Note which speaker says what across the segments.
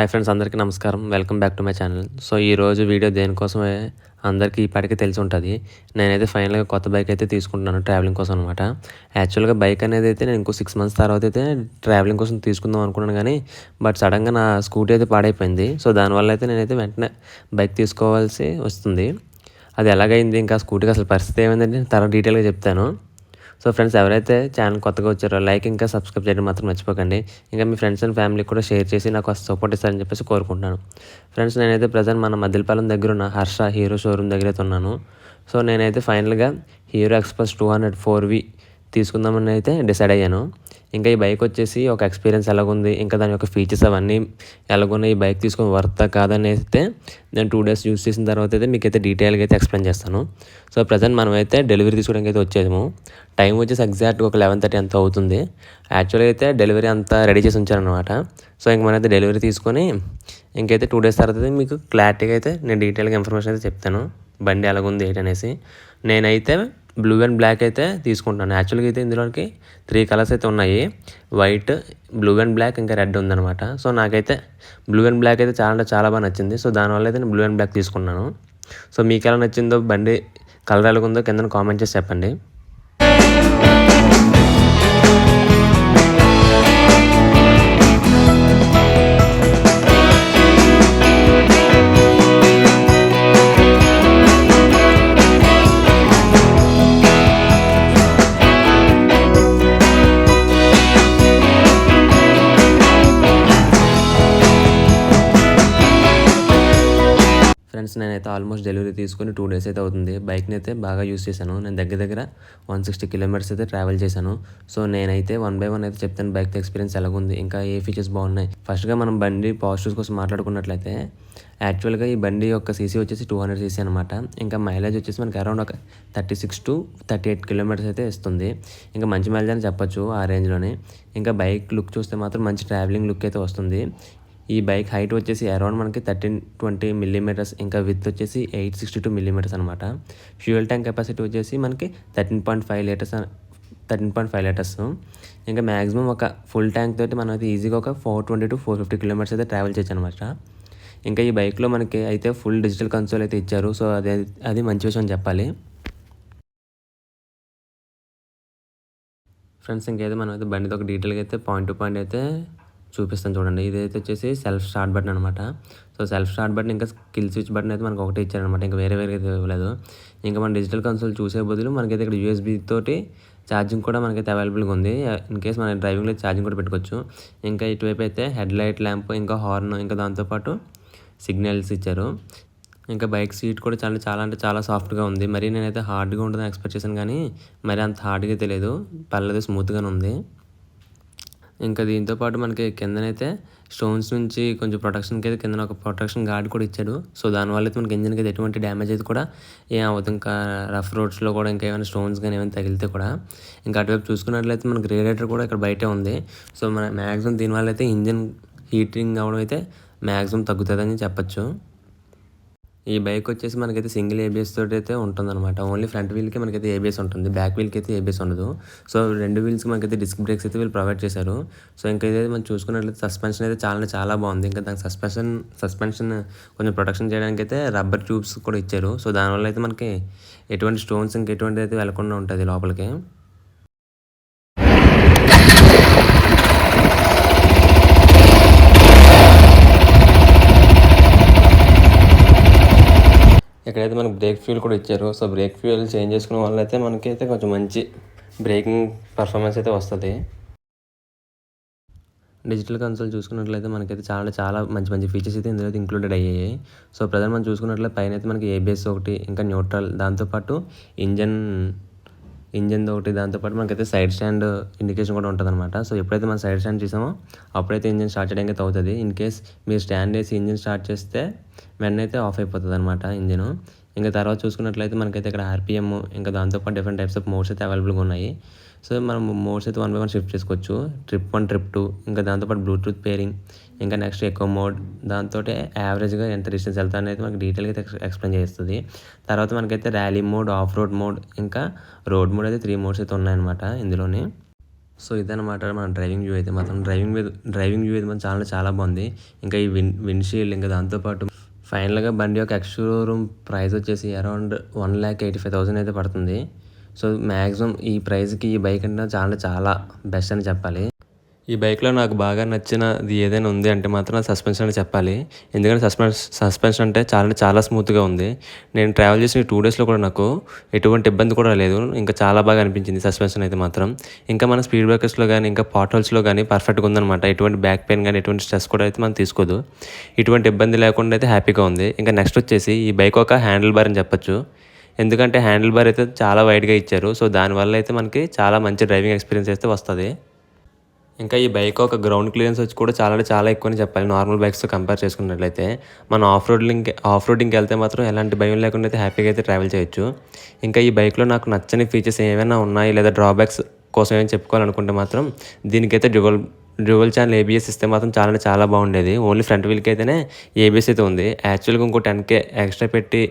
Speaker 1: Hi friends, అందరికీ నమస్కారం. Welcome back to my channel. So ఈరోజు వీడియో దేనికోసమే అందరికీ ఇప్పటికే తెలిసి ఉంటుంది. నేనైతే ఫైనల్గా కొత్త బైక్ అయితే తీసుకుంటున్నాను ట్రావెలింగ్ కోసం అనమాట. యాక్చువల్గా బైక్ అనేది అయితే నేను ఇంకో 6 months తర్వాత అయితే ట్రావెలింగ్ కోసం తీసుకుందాం అనుకున్నాను, కానీ సడన్గా నా స్కూటీ అయితే పాడైపోయింది. సో దానివల్ల అయితే నేనైతే వెంటనే బైక్ తీసుకోవాల్సి వస్తుంది. అది ఎలాగైంది, ఇంకా స్కూటీకి అసలు పరిస్థితి ఏమైందంటే తర్వాత డీటెయిల్గా చెప్తాను. సో ఫ్రెండ్స్, ఎవరైతే ఛానల్ కొత్తగా వచ్చారో లైక్ ఇంకా సబ్స్క్రైబ్ చేయడం మాత్రం మర్చిపోకండి. ఇంకా మీ ఫ్రెండ్స్ అండ్ ఫ్యామిలీకి కూడా షేర్ చేసి నాకు సపోర్ట్ ఇస్తారని చెప్పేసి కోరుకుంటున్నాను. ఫ్రెండ్స్, నేనైతే ప్రజెంట్ మన మద్దిలపాలెం దగ్గర ఉన్న హర్ష హీరో షోరూమ్ దగ్గర అయితే ఉన్నాను. సో నేనైతే ఫైనల్గా హీరో ఎక్స్ప్రెస్ 200 4V తీసుకుందామని అయితే డిసైడ్ అయ్యాను. ఇంకా ఈ బైక్ వచ్చేసి ఒక ఎక్స్పీరియన్స్ ఎలాగుంది, ఇంకా దాని యొక్క ఫీచర్స్ అవన్నీ ఎలాగున్నాయి, ఈ బైక్ తీసుకొని వర్తా కాదని అయితే నేను 2 days యూస్ చేసిన తర్వాత అయితే మీకు అయితే డీటెయిల్గా అయితే ఎక్స్ప్లెయిన్ చేస్తాను. సో ప్రజెంట్ మనం అయితే డెలివరీ తీసుకోవడానికి అయితే వచ్చేదాము. టైం వచ్చేసి ఎగ్జాక్ట్ ఒక 11:30 అంత అవుతుంది. యాక్చువల్గా అయితే డెలివరీ అంతా రెడీ చేసి ఉంచారనమాట. సో ఇంక మనమైతే డెలివరీ తీసుకొని ఇంకైతే 2 days తర్వాత అయితే మీకు క్లారిటీగా అయితే నేను డీటెయిల్గా ఇన్ఫర్మేషన్ అయితే చెప్తాను, బండి ఎలాగుంది ఏంటనేసి. నేనైతే బ్లూ అండ్ బ్లాక్ అయితే తీసుకుంటాను. యాక్చువల్గా అయితే ఇందులోకి 3 కలర్స్ అయితే ఉన్నాయి, వైట్, బ్లూ అండ్ బ్లాక్, ఇంకా రెడ్ ఉందన్నమాట. సో నాకైతే బ్లూ అండ్ బ్లాక్ అయితే చాలా బాగా నచ్చింది. సో దానివల్ల అయితే నేను బ్లూ అండ్ బ్లాక్ తీసుకున్నాను. సో మీకు ఎలా నచ్చిందో, బండి కలర్ ఎలాగుందో కింద కామెంట్ చేసి చెప్పండి. ఫ్రెండ్స్, నేనైతే ఆల్మోస్ట్ డెలివరీ తీసుకొని 2 days అయితే అవుతుంది. బైక్ని అయితే బాగా యూస్ చేశాను. నేను దగ్గర 160 kilometers అయితే ట్రావెల్ చేశాను. సో నేనైతే 1 by 1 అయితే చెప్తాను బైక్ ఎక్స్పీరియన్స్ ఎలాగుంది, ఇంకా ఏ ఫీచర్స్ బాగున్నాయి. ఫస్ట్గా మనం బండి పాజిటివ్స్ కోసం మాట్లాడుకున్నట్లయితే, యాక్చువల్గా ఈ బండి యొక్క సీసీ వచ్చేసి 200cc అనమాట. ఇంకా మైలేజ్ వచ్చేసి మనకి అరౌండ్ ఒక 36 to 38 kilometers అయితే ఇస్తుంది. ఇంకా మంచి మైలేజ్ అని చెప్పొచ్చు ఆ రేంజ్లోనే. ఇంకా బైక్ లుక్ చూస్తే మాత్రం మంచి ట్రావెలింగ్ లుక్ అయితే వస్తుంది. ఈ బైక్ హైట్ వచ్చేసి అరౌండ్ మనకి 1320 mm, ఇంకా విత్ వచ్చేసి 862 mm అనమాట. ఫ్యూయల్ ట్యాంక్ కెపాసిటీ వచ్చేసి మనకి 13.5 liters. ఇంకా మ్యాక్సిమం ఒక ఫుల్ ట్యాంక్ తోటి మనం అయితే ఈజీగా ఒక 420 to 450 kilometers అయితే ట్రావెల్ చేయొచ్చు అనమాట. ఇంకా ఈ బైక్లో మనకి అయితే ఫుల్ డిజిటల్ కన్సోల్ అయితే ఇచ్చారు. సో అది మంచి విషయం అని చెప్పాలి. ఫ్రెండ్స్, ఇంకైతే మనం అయితే బండితో ఒక డీటెయిల్గా అయితే పాయింట్ టు పాయింట్ అయితే చూపిస్తాను చూడండి. ఇదైతే వచ్చేసి సెల్ఫ్ స్టార్ట్ బటన్ అనమాట. సో సెల్ఫ్ స్టార్ట్ బటన్ ఇంకా కిల్ స్విచ్ బటన్ అయితే మనకు ఒకటే ఇచ్చారనమాట, ఇంకా వేరే అయితే ఇవ్వలేదు. ఇంకా మన డిజిటల్ కన్సోల్ చూసే బదులు మనకైతే ఇక్కడ USB తోటి ఛార్జింగ్ కూడా మనకైతే అవైలబుల్గా ఉంది. ఇన్ కేస్ మన డ్రైవింగ్లో ఛార్జింగ్ కూడా పెట్టుకోవచ్చు. ఇంకా ఇటువైపు అయితే హెడ్ లైట్ ల్యాంప్, ఇంకా హార్న్, ఇంకా దాంతోపాటు సిగ్నల్స్ ఇచ్చారు. ఇంకా బైక్ సీట్ కూడా చాలా సాఫ్ట్గా ఉంది. మరి నేనైతే హార్డ్గా ఉంటుందని ఎక్స్పెక్ట్ చేశాను, కానీ మరి అంత హార్డ్గా తెలియదు, పర్లేదు, స్మూత్గానే ఉంది. ఇంకా దీంతోపాటు మనకి కిందనైతే స్టోన్స్ నుంచి కొంచెం ప్రొటెక్షన్కి అయితే కింద ఒక ప్రొటెక్షన్ గార్డ్ కూడా ఇచ్చాడు. సో దానివల్ల అయితే మనకి ఇంజిన్కి అయితే ఎటువంటి డ్యామేజ్ అయితే కూడా ఏం అవ్వదు. ఇంకా రఫ్ రోడ్స్లో కూడా ఇంకా ఏమైనా స్టోన్స్ కానీ ఏమైనా తగిలితే కూడా. ఇంకా అటువైపు చూసుకున్నట్లయితే మనకి రేడియేటర్ కూడా ఇక్కడ బయటే ఉంది. సో మన మ్యాక్సిమం దీనివల్ల అయితే ఇంజిన్ హీటింగ్ అవ్వడం అయితే మ్యాక్సిమం తగ్గుతుందని చెప్పచ్చు. ఈ బైక్ వచ్చేసి మనకైతే సింగిల్ ABS తోటి అయితే ఉంటుందన్నమాట. ఓన్లీ ఫ్రంట్ వీల్కి మనకైతే ABS ఉంటుంది, బ్యాక్ వీల్కి అయితే ABS ఉండదు. సో 2 వీల్స్కి మనకైతే డిస్క్ బ్రేక్స్ అయితే వీళ్ళు ప్రొవైడ్ చేశారు. సో ఇంకా ఇదైతే మనం చూసుకున్నట్లయితే సస్పెన్షన్ అయితే చాలా బాగుంది. ఇంకా దానికి సస్పెన్షన్ కొంచెం ప్రొటెక్షన్ చేయడానికి అయితే రబ్బర్ ట్యూబ్స్ కూడా ఇచ్చారు. సో దానివల్ల అయితే మనకి ఎటువంటి స్టోన్స్ ఇంకా ఎటువంటి అయితే వెళ్ళకుండా ఉంటుంది లోపలికి. ఇక్కడైతే మనకి బ్రేక్ ఫ్యూల్ కూడా ఇచ్చారు. సో బ్రేక్ ఫ్యూల్ చేంజ్ చేసుకున్న వల్ల అయితే మనకైతే కొంచెం మంచి బ్రేకింగ్ పర్ఫార్మెన్స్ అయితే వస్తుంది. డిజిటల్ కన్సోల్ చూసుకున్నట్లయితే మనకైతే చాలా మంచి ఫీచర్స్ అయితే ఇందులో ఇంక్లూడెడ్ అయ్యాయి. సో ప్రజెంట్ మనం చూసుకున్నట్లయితే పైన అయితే మనకి ABS ఒకటి, ఇంకా న్యూట్రల్, దాంతోపాటు ఇంజన్ ఒకటి, దాంతోపాటు మనకైతే సైడ్ స్టాండ్ ఇండికేషన్ కూడా ఉంటుంది అనమాట. సో ఎప్పుడైతే మనం సైడ్ స్టాండ్ చేసామో అప్పుడైతే ఇంజిన్ స్టార్ట్ చేయడానికి అయితే అవుతుంది. ఇన్ కేస్ మీరు స్టాండ్ వేసి ఇంజిన్ స్టార్ట్ చేస్తే వెంటనే అయితే ఆఫ్ అయిపోతుంది అనమాట ఇంజిన్. ఇంకా తర్వాత చూసుకున్నట్లయితే మనకైతే ఇక్కడ RPM, ఇంకా దాంతోపాటు డిఫరెంట్ టైప్స్ ఆఫ్ మోడ్స్ అయితే అవైలబుల్గా ఉన్నాయి. సో మనం మోడ్స్ అయితే 1 by 1 షిఫ్ట్ చేసుకోవచ్చు. ట్రిప్ 1, ట్రిప్ 2, ఇంకా దాంతోపాటు బ్లూటూత్ పేరింగ్, ఇంకా నెక్స్ట్ ఎకో మోడ్, దాంతో యావరేజ్గా ఎంత డిస్టెన్స్ వెళ్తా అనేది మనకి డీటెయిల్గా అయితే ఎక్స్ప్లెయిన్ చేస్తుంది. తర్వాత మనకైతే rally mode, of road mode, ఇంకా రోడ్ మోడ్ అయితే 3 మోడ్స్ అయితే ఉన్నాయన్నమాట ఇందులోనే. సో ఇదనమాట మన డ్రైవింగ్ వ్యూ అయితే మాత్రం డ్రైవింగ్ వ్యూ అయితే మాత్రం చాలా చాలా బాగుంది. ఇంకా ఈ విండ్‌షీల్డ్ ఇంకా దాంతోపాటు ఫైనల్‌గా బండి యొక్క ఎక్స్ షోరూమ్ ప్రైస్ వచ్చేసి అరౌండ్ 1,85,000 అయితే పడుతుంది. సో మాక్సిమం ఈ ప్రైస్‌కి ఈ బైక్ అంటే చాలా చాలా బెస్ట్ అని చెప్పాలి. ఈ బైక్‌లో నాకు బాగా నచ్చినది ఏదైనా ఉంది అంటే మాత్రం సస్పెన్షన్ అని చెప్పాలి. ఎందుకంటే సస్పెన్షన్ అంటే చాలా చాలా స్మూత్‌గా ఉంది. నేను ట్రావెల్ చేసిన 2 డేస్‌లో కూడా నాకు ఎటువంటి ఇబ్బంది కూడా లేదు. ఇంకా చాలా బాగా అనిపించింది సస్పెన్షన్ అయితే మాత్రం. ఇంకా మన స్పీడ్ బ్రేకర్స్‌లో గానీ, ఇంకా పాట్ హోల్స్‌లో గానీ పర్ఫెక్ట్‌గా ఉందనమాట. ఎటువంటి బ్యాక్ పెయిన్ గానీ, ఎటువంటి స్ట్రెస్ కూడా అయితే మనం తీసుకోదు. ఎటువంటి ఇబ్బంది లేకుండా అయితే హ్యాపీగా ఉంది. ఇంకా నెక్స్ట్ వచ్చేసి ఈ బైక్ ఒక హ్యాండిల్ బార్ అని చెప్పొచ్చు. ఎందుకంటే హ్యాండిల్ బార్ అయితే చాలా వైడ్‌గా ఇచ్చారు. సో దానివల్ల అయితే మనకి చాలా మంచి డ్రైవింగ్ ఎక్స్పీరియన్స్ అయితే వస్తది. ఇంకా ఈ బైక్ ఒక గ్రౌండ్ క్లియరెన్స్ వచ్చి కూడా చాలా అంటే చాలా ఎక్కువని చెప్పాలి. నార్మల్ బైక్స్‌తో కంపేర్ చేసుకున్నట్లయితే. మనం ఆఫ్ రోడింగ్‌కి వెళ్తే మాత్రం ఎలాంటి భయం లేకుండా అయితే హ్యాపీగా అయితే ట్రావెల్ చేయొచ్చు. ఇంకా ఈ బైక్‌లో నాకు నచ్చని ఫీచర్స్ ఏమైనా ఉన్నాయి లేదా డ్రాబ్యాక్స్ కోసం ఏమైనా చెప్పుకోవాలనుకుంటే మాత్రం దీనికైతే డ్యూయల్ ఛానల్ ఏబీఎస్ ఇస్తే మాత్రం చాలా అంటే చాలా బాగుండేది. ఓన్లీ ఫ్రంట్ వీల్‌కి అయితేనే ఏబీఎస్ అయితే ఉంది. యాక్చువల్‌గా ఇంకో 10,000 ఎక్స్ట్రా పెట్టి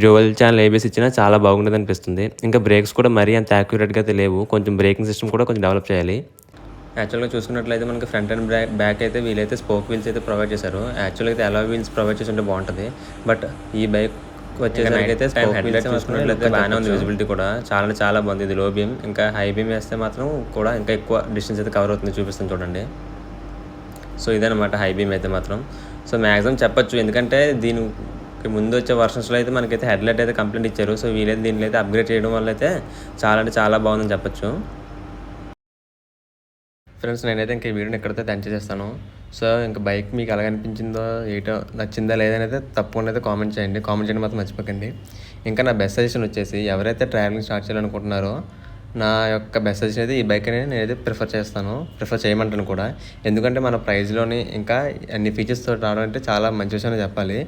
Speaker 1: డ్యూయల్ ఛానల్ ఏబీఎస్ ఇచ్చినా చాలా బాగుండేది అనిపిస్తుంది. ఇంకా బ్రేక్స్ కూడా మరీ అంత యాక్యురేట్‌గా అయితే లేవు. కొంచెం బ్రేకింగ్ సిస్టమ్ కూడా కొంచెం డెవలప్ చేయాలి. యాక్చువల్‌గా చూసుకున్నట్లయితే మనకి ఫ్రంట్ అండ్ బ్యాక్ అయితే వీలైతే స్పోక్ వీల్స్ అయితే ప్రొవైడ్ చేశారు. యాక్చువల్‌గా అయితే అలాయ్ వీల్స్ ప్రొవైడ్ చేసి ఉంటే బాగుంటుంది. బట్ ఈ బైక్ వచ్చేసరికి అయితే స్పోక్ వీల్స్ చూసుకున్నట్లయితే బాగానే ఉంది. విజిబిలిటీ కూడా చాలా అంటే చాలా బాగుంది. ఇది లో బీమ్, ఇంకా హై బీమ్ వేస్తే మాత్రం కూడా ఇంకా ఎక్కువ డిస్టెన్స్ అయితే కవర్ అవుతుంది. చూపిస్తుంది చూడండి. సో ఇదనమాట హై బీమ్ అయితే మాత్రం. సో మ్యాక్సిమం చెప్పొచ్చు, ఎందుకంటే దీనికి ముందు వచ్చే వర్షన్స్లో అయితే మనకైతే హెడ్లైట్ అయితే కంప్లైంట్ ఇచ్చారు. సో వీలైతే దీనిలో అయితే అప్గ్రేడ్ చేయడం వల్ల అయితే చాలా అంటే చాలా బాగుందని చెప్పొచ్చు. ఫ్రెండ్స్, నేనైతే ఇంకా ఈ వీడియోని ఎక్కడితో ఎండ్ చేసేస్తాను. సో ఇంకా బైక్ మీకు ఎలా అనిపించిందో, ఏటో నచ్చిందా లేదని అయితే తప్పకుండా అయితే కామెంట్ చేయండి. కామెంట్ చేయడం మాత్రం మర్చిపోకండి. ఇంకా నా బెస్ట్ సజెషన్ వచ్చేసి ఎవరైతే ట్రావెలింగ్ స్టార్ట్ చేయాలనుకుంటున్నారో నా యొక్క బెస్ట్ సజెషన్ అయితే ఈ బైక్ అనేది నేనైతే ప్రిఫర్ చేయమంటాను కూడా. ఎందుకంటే మన ప్రైస్లోని ఇంకా అన్ని ఫీచర్స్తో రావడం అంటే చాలా మంచి విషయం అని చెప్పాలి.